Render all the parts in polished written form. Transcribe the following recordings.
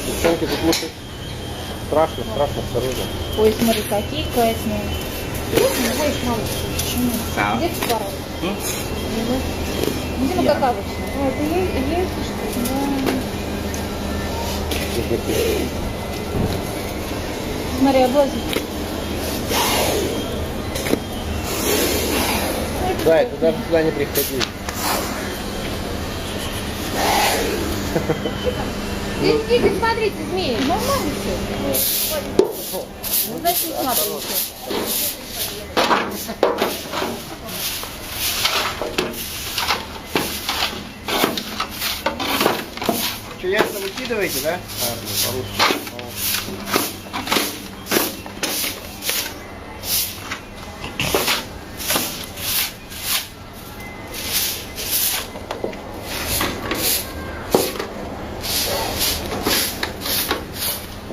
Девчонки, тут лучше страшно снаружи. Ой, смотри, какие классные. Знаешь, мамочка, почему? Да. Где ты порол? Видимо, как обычно. О, это есть что-то? Да. Смотри, облазит. Да, это даже сюда не приходи. Идите, смотрите, змеи. Нормально все. Ну, значит, не смотрите. Что, яйца выкидываете, да? По-русски.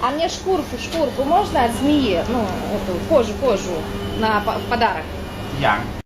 А мне шкурку можно от змеи, ну, эту кожу на подарок? Yang.